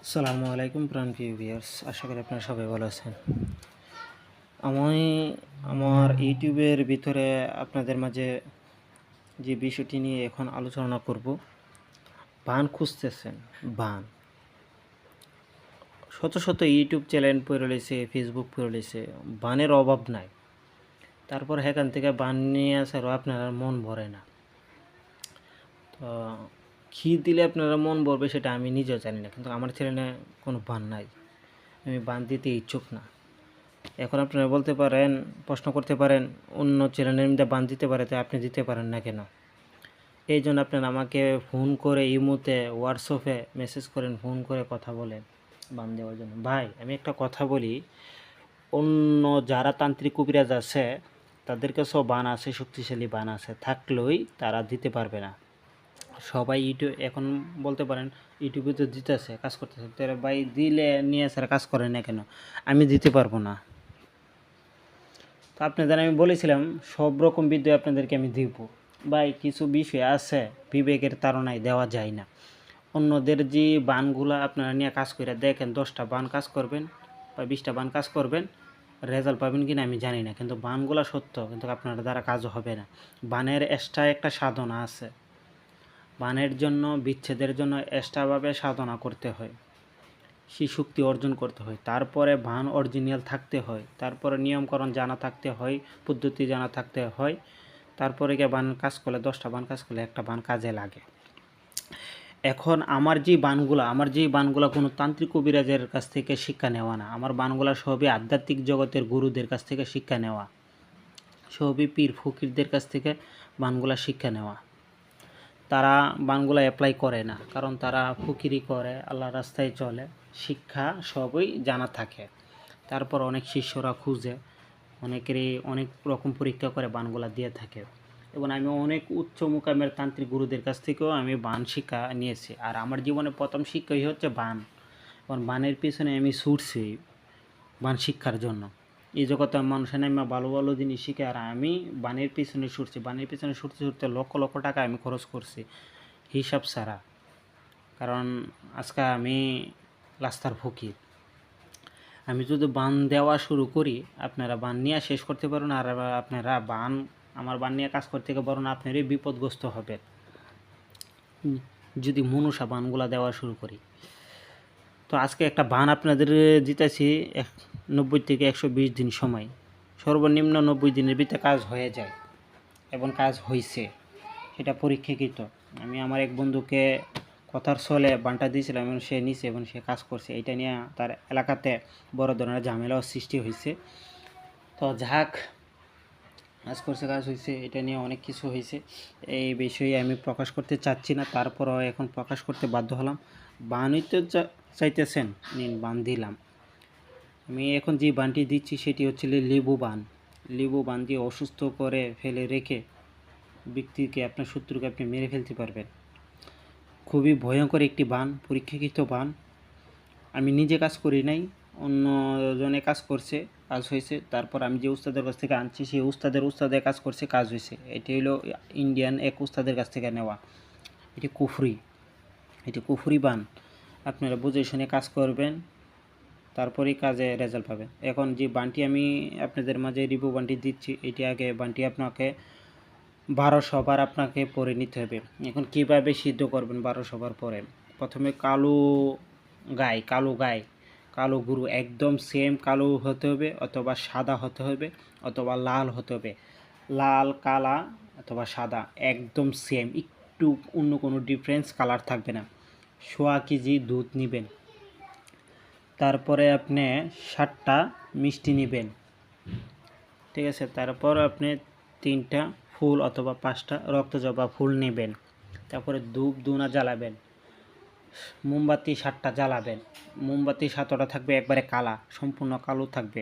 আসসালামু আলাইকুম প্রিয় ভিউয়ার্স, আশা করি আপনারা সবাই ভালো আছেন। আমি আমার ইউটিউবের ভিতরে আপনাদের মাঝে যে বিষয়টি নিয়ে এখন আলোচনা করব, বান খুঁজতেছেন। বান শত শত ইউটিউব চ্যানেল পড়ে রয়েছে, ফেসবুক পড়ে রয়েছে, বানের অভাব নাই। তারপর সেখান থেকে বান নিয়ে আসারও আপনার মন ভরে না। তো কী দিলে আপনারা মন ভরবে সেটা আমি নিজেও জানি না, কিন্তু আমার চ্যানেলে কোনো বান নাই, আমি বান দিতে ইচ্ছুক না। এখন আপনারা বলতে পারেন, প্রশ্ন করতে পারেন, অন্য চ্যানেলের মধ্যে বান দিতে পারে, তাই আপনি দিতে পারেন না কেন? এই জন্য আপনারা আমাকে ফোন করে, ইমোতে, হোয়াটসঅ্যাপে মেসেজ করেন, ফোন করে কথা বলেন বান দেওয়ার জন্য। ভাই, আমি একটা কথা বলি, অন্য যারা তান্ত্রিক কবিরাজ আছে তাদের কাছেও বান আছে, শক্তিশালী বান আছে, থাকলেই তারা দিতে পারবে না। সবাই ইউটিউব এখন বলতে পারেন ইউটিউবে তো দিতেছে, কাজ করতেছে, তারা ভাই দিলে নিয়ে স্যার কাজ করে না কেন? আমি দিতে পারবো না। তো আপনাদের আমি বলেছিলাম সব রকম বিদ্যা আপনাদেরকে আমি দিব। ভাই, কিছু বিষয় আছে বিবেকের তাড়নায় দেওয়া যায় না। অন্যদের যে বানগুলা আপনারা নিয়ে কাজ করে দেখেন, 10টা বান কাজ করবেন বা 20টা বান কাজ করবেন, রেজাল্ট পাবেন কিনা আমি জানি না, কিন্তু বানগুলা সত্য, কিন্তু আপনার দ্বারা কাজও হবে না। বানের এক্সট্রা একটা সাধনা আছে, বানের জন্য, বিচ্ছেদের জন্য এক্সট্রাভাবে সাধনা করতে হয়, সেই শক্তি অর্জন করতে হয়, তারপরে বান অরিজিনাল থাকতে হয়, তারপরে নিয়মকরণ জানা থাকতে হয়, পদ্ধতি জানা থাকতে হয়, তারপরে গিয়ে বান কাজ করলে, 10টা বান কাজ করলে একটা বান কাজে লাগে। এখন আমার যে বানগুলা কোনো তান্ত্রিক কবিরাজের কাছ থেকে শিক্ষা নেওয়া না, আমার বানগুলা সবই আধ্যাত্মিক জগতের গুরুদের কাছ থেকে শিক্ষা নেওয়া, সবই পীর ফকিরদের কাছ থেকে বানগুলা শিক্ষা নেওয়া। তারা বানগুলা অ্যাপ্লাই করে না, কারণ তারা ফকিরি করে, আল্লাহর রাস্তায় চলে, শিক্ষা সবই জানা থাকে। তারপর অনেক শিষ্যরা খুঁজে, অনেকেরই অনেক রকম পরীক্ষা করে বানগুলা দিয়ে থাকে। এবং আমি অনেক উচ্চ মুকামের তান্ত্রিক গুরুদের কাছ থেকেও আমি বান শিক্ষা নিয়েছি। আর আমার জীবনে প্রথম শিক্ষাই হচ্ছে বান। কারণ বানের পিছনে আমি ছুটছি বান শিক্ষার জন্য। এই জগতে মানুষের নামে ভালো ভালো জিনিস শিখে, আর আমি বানের পিছনে ছুটছি। বানের পিছনে ছুটতে ছুটতে লক্ষ লক্ষ টাকা আমি খরচ করছি হিসাব ছাড়া, কারণ আজকে আমি রাস্তার ফকির। আমি যদি বান দেওয়া শুরু করি, আপনারা বান নিয়ে শেষ করতে পারেন, আর আপনারা আমার বান নিয়ে কাজ করতে পারেন, আপনারই বিপদগ্রস্ত হবেন যদি মনুষ্য বানগুলা দেওয়া শুরু করি। তো আজকে একটা বান আপনাদের দিতেছি, 90 থেকে 120 দিন সময়, সর্বনিম্ন 90 দিনের ভিতরে কাজ হয়ে যায়, এবং কাজ হয়েছে, সেটা পরীক্ষাকৃত। আমি আমার এক বন্ধুকে কথার ছলে বানটা দিয়েছিলাম এবং সে নিছে এবং সে কাজ করছে। এটা নিয়ে তার এলাকাতে বড় ধরনের ঝামেলাও সৃষ্টি হয়েছে। তো যাক, কাজ করছে, কাজ হয়েছে, এটা নিয়ে অনেক কিছু হয়েছে, এই বিষয়ে আমি প্রকাশ করতে চাচ্ছি না, তারপরও এখন প্রকাশ করতে বাধ্য হলাম। বান হইতে চাইতেছেন, নিন, বান দিলাম। আমি এখন যে বানটি দিচ্ছি সেটি হচ্ছে লেবু বান। লেবু বান দিয়ে অসুস্থ করে ফেলে রেখে ব্যক্তিকে, আপনার শত্রুকে আপনি মেরে ফেলতে পারবেন। খুবই ভয়ঙ্কর একটি বান, পরীক্ষাকৃত বান। আমি নিজে কাজ করি নাই, অন্যজনে কাজ করছে, কাজ হয়েছে। তারপর আমি যে উস্তাদের কাছ থেকে আনছি, সেই উস্তাদের কাজ করছে, কাজ হয়েছে। এটি হলো ইন্ডিয়ান এক উস্তাদের কাছ থেকে নেওয়া। এটি কুফরি বান। আপনারা বুঝে শুনে কাজ করবেন, তারপরেই কাজে রেজাল্ট পাবেন। এখন যে বানটি আমি আপনাদের মাঝে রিভিউ বানটি দিচ্ছি, এটি আগে বানটি আপনাকে 1200 বার আপনাকে পরে নিতে হবে। এখন কিভাবে সিদ্ধ করবেন 1200 বার পরে? প্রথমে কালো গুরু, একদম সেম কালো হতে হবে, অথবা সাদা হতে হবে, অথবা লাল হতে হবে। লাল, কালা অথবা সাদা, একদম সেম, একটু অন্য কোনো ডিফারেন্স কালার থাকবে না। 1.5 কেজি দুধ নেবেন। তারপরে আপনি 7টা মিষ্টি নেবেন, ঠিক আছে? তারপর আপনি 3টা ফুল অথবা 5টা রক্তজবা ফুল নেবেন। তারপরে ধূপ ধুনা জ্বালাবেন, মোমবাতি 7টা জ্বালাবেন। মোমবাতি 7টা থাকবে একবারে কালা, সম্পূর্ণ কালো থাকবে।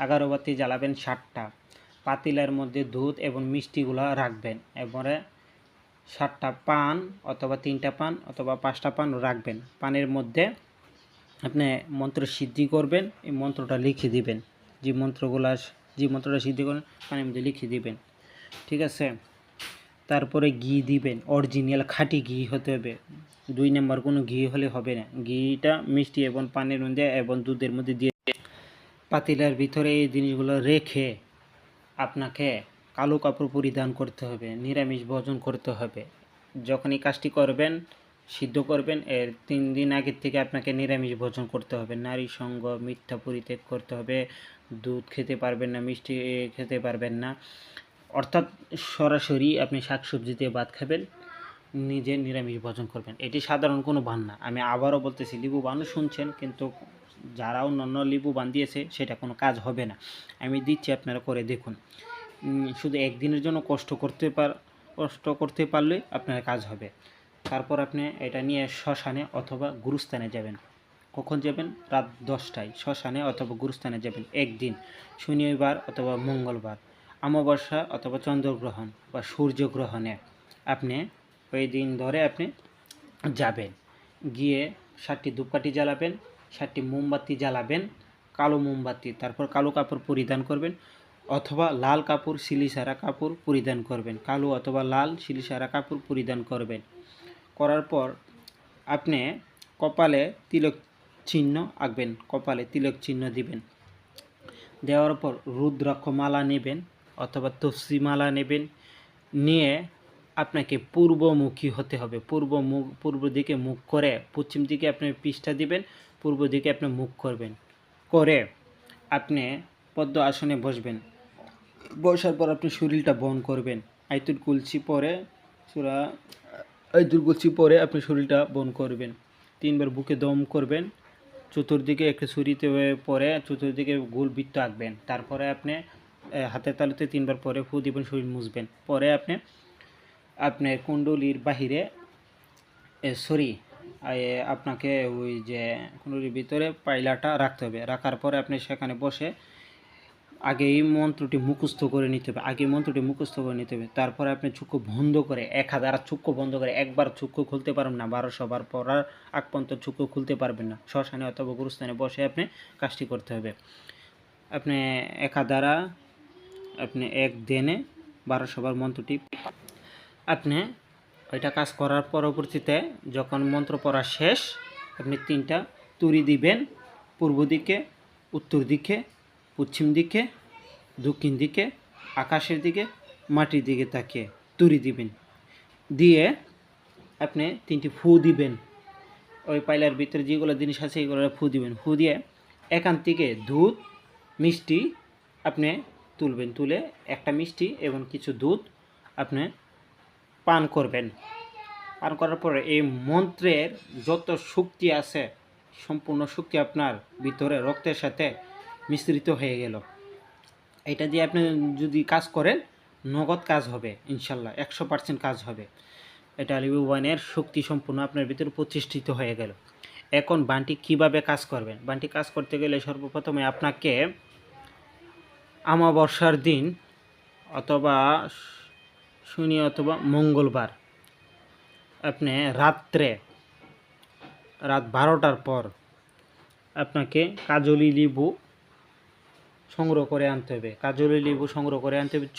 আগরবাতি জ্বালাবেন 7টা। পাতিলের মধ্যে দুধ এবং মিষ্টিগুলো রাখবেন। এবারে 7টা পান অথবা 3টা পান অথবা 5টা পান রাখবেন। পানের মধ্যে আপনি মন্ত্র সিদ্ধি করবেন, এই মন্ত্রটা লিখে দিবেন। যে মন্ত্রটা সিদ্ধি করেন পানির মধ্যে লিখে দিবেন, ঠিক আছে? তারপরে ঘি দিবেন, অরিজিনাল খাঁটি ঘি হতে হবে, 2 নম্বর কোনো ঘি হলে হবে না। ঘিটা মিষ্টি এবং পানির মধ্যে এবং দুধের মধ্যে দিয়ে পাতিলার ভিতরে এই জিনিসগুলো রেখে আপনাকে কালো কাপড় পরিধান করতে হবে, নিরামিষ ভোজন করতে হবে। যখন এই কাজটি করবেন, সিদ্ধ করবেন, এর 3 দিন আগের থেকে আপনাকে নিরামিষ ভোজন করতে হবে। নারী সঙ্গ, মিথ্যা পরিত্যাগ করতে হবে, দুধ খেতে পারবেন না, মিষ্টি খেতে পারবেন না, অর্থাৎ সরাসরি আপনি শাকসবজি দিয়ে ভাত খাবেন, নিজে নিরামিষ ভোজন করবেন। এটি সাধারণ কোনো বান না। আমি আবারও বলতেছি, লিবু বানও শুনছেন, কিন্তু যারা অন্যান্য লিবু বান দিয়েছে সেটা কোনো কাজ হবে না। আমি দিচ্ছি, আপনারা করে দেখুন। শুধু একদিনের জন্য কষ্ট করতে পারলে আপনার কাজ হবে। তারপর আপনি এটা নিয়ে শ্মশানে অথবা গুরুস্থানে যাবেন। কখন যাবেন? রাত 10টায় শ্মশানে অথবা গুরুস্থানে যাবেন। একদিন শনিবার অথবা মঙ্গলবার, অমাবস্যা অথবা চন্দ্রগ্রহণ বা সূর্যগ্রহণে আপনি ওই দিন ধরে আপনি যাবেন। গিয়ে 7টি ধূপকাঠি জ্বালাবেন, 7টি মোমবাতি জ্বালাবেন, কালো মোমবাতি। তারপর কালো কাপড় পরিধান করবেন অথবা লাল কাপড়, শিলিসারা কাপড় পরিধান করবেন। কালো অথবা লাল শিলিসারা কাপড় পরিধান করবেন। করার পর আপনি কপালে তিলক চিহ্ন আঁকবেন, কপালে তিলক চিহ্ন দিবেন। দেওয়ার পর রুদ্রাক্ষ মালা নেবেন অথবা তুলসী মালা নেবেন। নিয়ে আপনাকে পূর্বমুখী হতে হবে। পূর্ব দিকে মুখ করে, পশ্চিম দিকে আপনি পৃষ্ঠা দিবেন, পূর্ব দিকে আপনি মুখ করবেন। করে আপনি পদ্ম আসনে বসবেন। বসার পর আপনি শরীরটা বহন করবেন। আয়াতুল কুরসি পরে আপনি শরীরটা বহন করবেন। 3বার বুকে দম করবেন। চতুর্দিকে একটা ছুরিতে পরে চতুর্দিকে গোল বৃত্ত আঁকবেন। তারপরে আপনি হাতের তালুতে 3বার পরে ফু দিবেন, শরীর মুছবেন। পরে আপনি কুণ্ডলীর বাহিরে আপনাকে ওই যে কুণ্ডলীর ভিতরে পাইলাটা রাখতে হবে। রাখার পরে আপনি সেখানে বসে আগে এই মন্ত্রটি মুখস্থ করে নিতে হবে। তারপরে আপনি চক্ষু বন্ধ করে, একাধারে চক্ষু বন্ধ করে, একবার চক্ষু খুলতে পারবেন না, 1200 বার পড়ার আগ পর্যন্ত চক্ষু খুলতে পারবেন না। শ্মশানে অথবা গুরুস্থানে বসে আপনি কাজটি করতে হবে। আপনি একাধারা আপনি এক দিনে 1200 বার মন্ত্রটি আপনি ওইটা কাজ করার পরবর্তীতে যখন মন্ত্র পড়া শেষ, আপনি 3টা তুড়ি দিবেন। পূর্ব দিকে, উত্তর দিকে, পশ্চিম দিকে, দক্ষিণ দিকে, আকাশের দিকে, মাটির দিকে তাকিয়ে তুড়ি দিবেন। দিয়ে আপনি 3টি ফু দিবেন। ওই পাইলার ভিতরে যেগুলো জিনিস আছে এগুলো ফু দিবেন। ফু দিয়ে এখান থেকে দুধ, মিষ্টি আপনি তুলবেন। তুলে একটা মিষ্টি এবং কিছু দুধ আপনি পান করবেন। পান করার পরে এই মন্ত্রের যত শক্তি আছে, সম্পূর্ণ শক্তি আপনার ভিতরে রক্তের সাথে মিশ্রিত হয়ে গেল। এটা দিয়ে আপনি যদি কাজ করেন, নগদ কাজ হবে ইনশাল্লাহ, 100% কাজ হবে। এটা লিবু ওয়ানের শক্তি সম্পূর্ণ আপনার ভিতরে প্রতিষ্ঠিত হয়ে গেল। এখন বানটি কিভাবে কাজ করবেন? বানটি কাজ করতে গেলে সর্বপ্রথমে আপনাকে অমাবস্যার দিন অথবা শনি অথবা মঙ্গলবার আপনি রাত 12টার পর আপনাকে কাজলি লেবু সংগ্রহ করে আনতে হবে।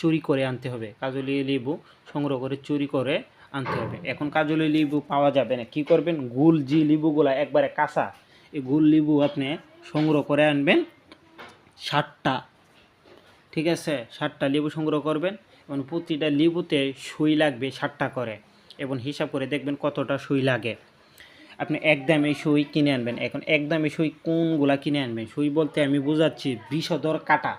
চুরি করে আনতে হবে। কাজলি লেবু সংগ্রহ করে চুরি করে আনতে হবে। এখন কাজলি লেবু পাওয়া যাবে না, কি করবেন? গুল যে লেবুগুলা একবারে কাঁচা, এই গুল লেবু আপনি সংগ্রহ করে আনবেন 60টা। ঠিক আছে, 60টা লেবু সংগ্রহ করবেন এবং প্রতিটা লেবুতে সুই লাগবে 60টা করে, এবং হিসাব করে দেখবেন কতটা সুই লাগে। আপনি একদমই সুই কিনে আনবেন। এখন একদমই সুই কোনগুলা কিনে আনবেন? সুই বলতে আমি বোঝাচ্ছি বিষধর কাঁটা।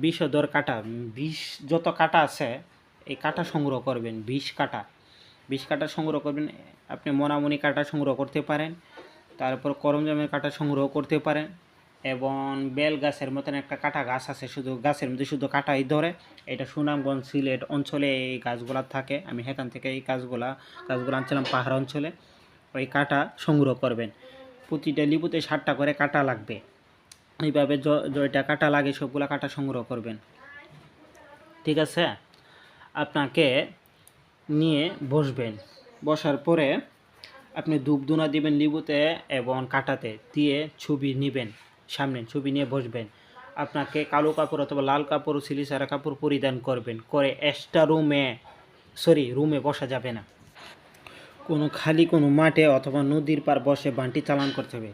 বিষ যত কাঁটা আছে এই কাঁটা সংগ্রহ করবেন। 20 কাঁটা সংগ্রহ করবেন। আপনি মনামনি কাঁটা সংগ্রহ করতে পারেন, তারপর করমজামের কাঁটা সংগ্রহ করতে পারেন, এবং বেল গাছের মতন একটা কাঁটা গাছ আছে, শুধু গাছের মধ্যে শুধু কাঁটাই ধরে। এটা সুনামগঞ্জ, সিলেট অঞ্চলে এই গাছগুলা থাকে। আমি সেখান থেকে এই গাছগুলা আনছিলাম পাহাড় অঞ্চলে। ওই কাঁটা সংগ্রহ করবেন। প্রতিটা লেবুতে 60টা করে কাঁটা লাগবে। এইভাবে জয়টা কাঁটা লাগে সবগুলা কাঁটা সংগ্রহ করবেন। ঠিক আছে, আপনাকে নিয়ে বসবেন। বসার পরে আপনি ধূপধুনা দিবেন লেবুতে এবং কাঁটাতে, দিয়ে ছবি নেবেন, সামনে ছবি নিয়ে বসবেন। আপনাকে কালো কাপড় অথবা লাল কাপড়, সিলিসারা কাপড় পরিধান করবেন। করে এক্সট্রা রুমে রুমে বসা যাবে না। খালি কোনো মাঠে অথবা নদীর পার বসে বানটি চালান করতে হবে।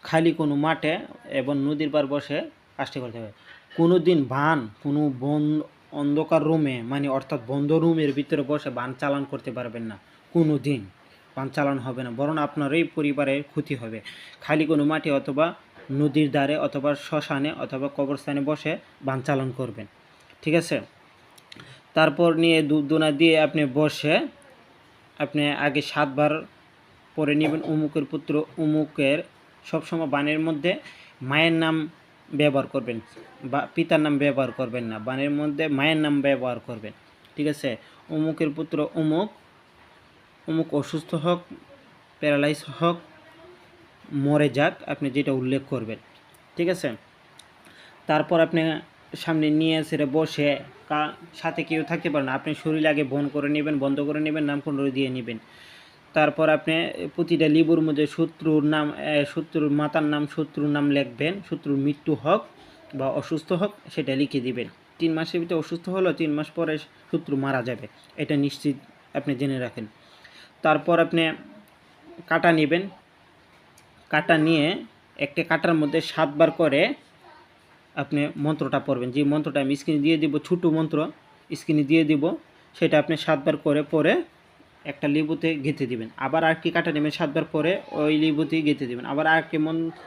খালি কোনো মাঠে এবং নদীর পার বসে কাজটি করতে হবে। কোনো দিন কোনো অন্ধকার রুমে অর্থাৎ বন্ধ রুমের ভিতরে বসে বান চালান করতে পারবেন না। কোনো দিন বান চালান হবে না, বরং আপনারই পরিবারের ক্ষতি হবে। খালি কোনো মাঠে অথবা নদীর ধারে অথবা শ্মশানে অথবা কবরস্থানে বসে বান চালান করবেন, ঠিক আছে। তারপর নিয়ে দুধ-দোনা দিয়ে আপনি বসে আপনি আগে 7 বার পরে নেবেন অমুকের পুত্র অমুকের। সবসময় বানের মধ্যে মায়ের নাম ব্যবহার করবেন বা পিতার নাম ব্যবহার করবেন না, বানের মধ্যে মায়ের নাম ব্যবহার করবেন, ঠিক আছে। অমুকের পুত্র অমুক, অমুক অসুস্থ হোক, প্যারালাইজ হোক, মরে যাক, আপনি যেটা উল্লেখ করবেন, ঠিক আছে। তারপর আপনি সামনে নিয়ে এসে বসে সাথে কেউ থাকতে পারেন, আপনি শরীর আগে বন্ধ করে নেবেন, নামকুণ্ডলী দিয়ে নেবেন। তারপর আপনি প্রতিটা লিবুর মধ্যে শত্রুর মাতার নাম, শত্রুর নাম লিখবেন। শত্রুর মৃত্যু হোক বা অসুস্থ হোক সেটা লিখে দিবেন। 3 মাসের ভিতরে অসুস্থ হলো, 3 মাস পরে শত্রু মারা যাবে, এটা নিশ্চিত আপনি জেনে রাখেন। তারপর আপনি কাঁটা নেবেন, কাঁটা নিয়ে একটা কাঁটার মধ্যে 7 বার করে আপনি মন্ত্রটা পড়বেন। যে মন্ত্রটা আমি স্ক্রিনে দিয়ে দিব, ছোটো মন্ত্র স্ক্রিনে দিয়ে দিব, সেটা আপনি 7 বার করে পরে একটা লেবুতে গেঁথে দিবেন। আবার আরেকটি কাঁটা নেবেন, 7 বার পরে ওই লেবুতেই গেঁথে দিবেন। আবার আরেকটি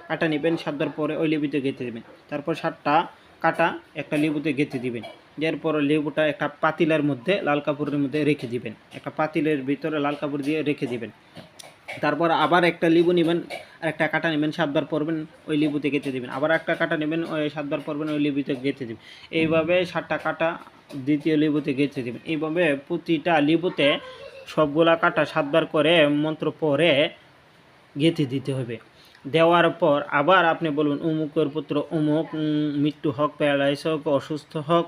কাঁটা নেবেন, 7 বার পরে ওই লেবুতে গেঁথে দিবেন। তারপর 7টা কাঁটা একটা লেবুতে গেঁথে দিবেন। এরপর লেবুটা একটা পাতিলার মধ্যে লাল কাপড়ের মধ্যে রেখে দিবেন, একটা পাতিলের ভিতরে লাল কাপড় দিয়ে রেখে দিবেন। তারপর আবার একটা লেবু নেবেন, আর একটা কাঁটা নেবেন, 7 বার পরবেন, ওই লেবুতে গেঁথে দেবেন। আবার একটা কাঁটা নেবেন, ওই 7 বার পরবেন, ওই লেবুতে গেঁথে দেবেন। এইভাবে 7টা কাঁটা দ্বিতীয় লেবুতে গেঁথে দেবেন। এইভাবে প্রতিটা লেবুতে সবগুলা কাঁটা 7 বার করে মন্ত্র পরে গেঁথে দিতে হবে। দেওয়ার পর আবার আপনি বলুন, অমুকের পুত্র অমুক মৃত্যু হোক, প্যারালাইজ হোক, অসুস্থ হোক,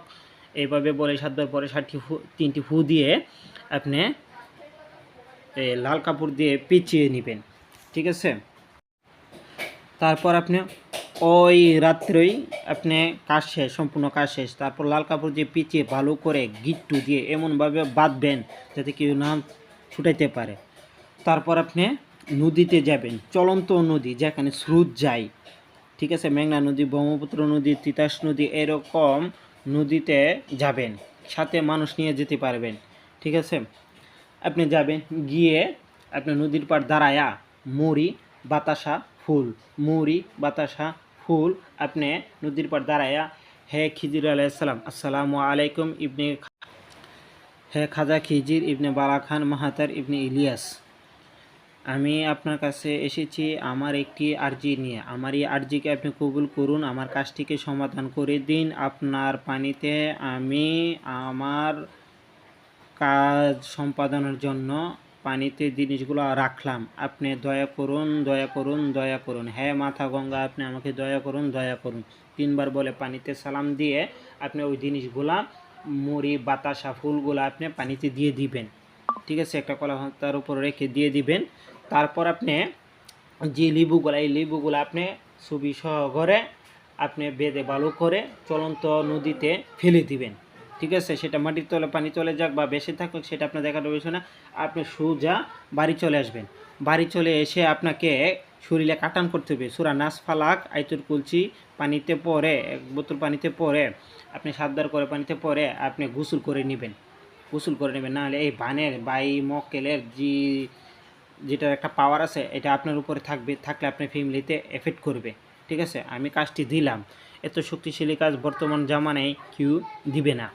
এইভাবে বলে 7 বার পরে 3টি ফু দিয়ে আপনি লাল কাপড় দিয়ে পেঁচিয়ে নেবেন, ঠিক আছে। তারপর আপনি ওই রাত্রেই আপনি সম্পূর্ণ কাজ শেষ। তারপর লাল কাপড় দিয়ে পেঁচিয়ে ভালো করে গিট্টু দিয়ে এমনভাবে বাঁধবেন যাতে কেউ না ছুটাইতে পারে। তারপর আপনি নদীতে যাবেন, চলন্ত নদী যেখানে স্রোত যায়, ঠিক আছে। মেঘনা নদী, ব্রহ্মপুত্র নদী, তিতাস নদী, এরকম নদীতে যাবেন, সাথে মানুষ নিয়ে যেতে পারবেন, ঠিক আছে। আপনি যাবেন, গিয়ে আপনি নদীর পাড় দাঁড়ায়া মুড়ি বাতাসা ফুল আপনি নদীর পাড় দাঁড়ায়া, হে খিজির আলাইহিস সালাম, আসসালামু আলাইকুম হে খাজা খিজির ইবনে বালা খান মাহাতার ইবনে ইলিয়াস, আমি আপনার কাছে এসেছি আমার একটি আর্জি নিয়ে। আমার এই আর্জিকে আপনি কবুল করুন, আমার কাজটিকে সমাধান করে দিন। আপনার পানিতে আমি আমার কাজ সম্পাদনের জন্য পানিতে জিনিসগুলো রাখলাম, আপনি দয়া করুন। হ্যাঁ মাথা গঙ্গা, আপনি আমাকে দয়া করুন। 3 বার বলে পানিতে সালাম দিয়ে আপনি ওই জিনিসগুলা মুড়ি বাতাসা ফুলগুলো আপনি পানিতে দিয়ে দিবেন, ঠিক আছে। একটা কলা তার উপর রেখে দিয়ে দিবেন। তারপর আপনি যে এই লেবুগুলো আপনি ছবি সহকারে আপনি বেঁধে ভালো করে চলন্ত নদীতে ফেলে দিবেন, ঠিক আছে। সেটা মাটির তলে পানি চলে যাক বা বেশি থাকুক সেটা আপনার দেখার বিষয় না। আপনি সোজা বাড়ি চলে আসবেন। বাড়ি চলে এসে আপনাকে শরীরে কাটান করতে হবে। সূরা নাস, ফালাক, আয়াতুল কুরসি পানিতে পরে 1 বোতল পানিতে পরে আপনি 7 বার করে পানিতে পরে আপনি গোসল করে নেবেন। নাহলে এই বানের বা এই মক্কেলের যেটার একটা পাওয়ার আছে এটা আপনার উপরে থাকলে আপনার ফ্যামিলিতে এফেক্ট করবে, ঠিক আছে। আমি কাজটি দিলাম, এত শক্তিশালী কাজ বর্তমান জামানায় কেউ দিবে না।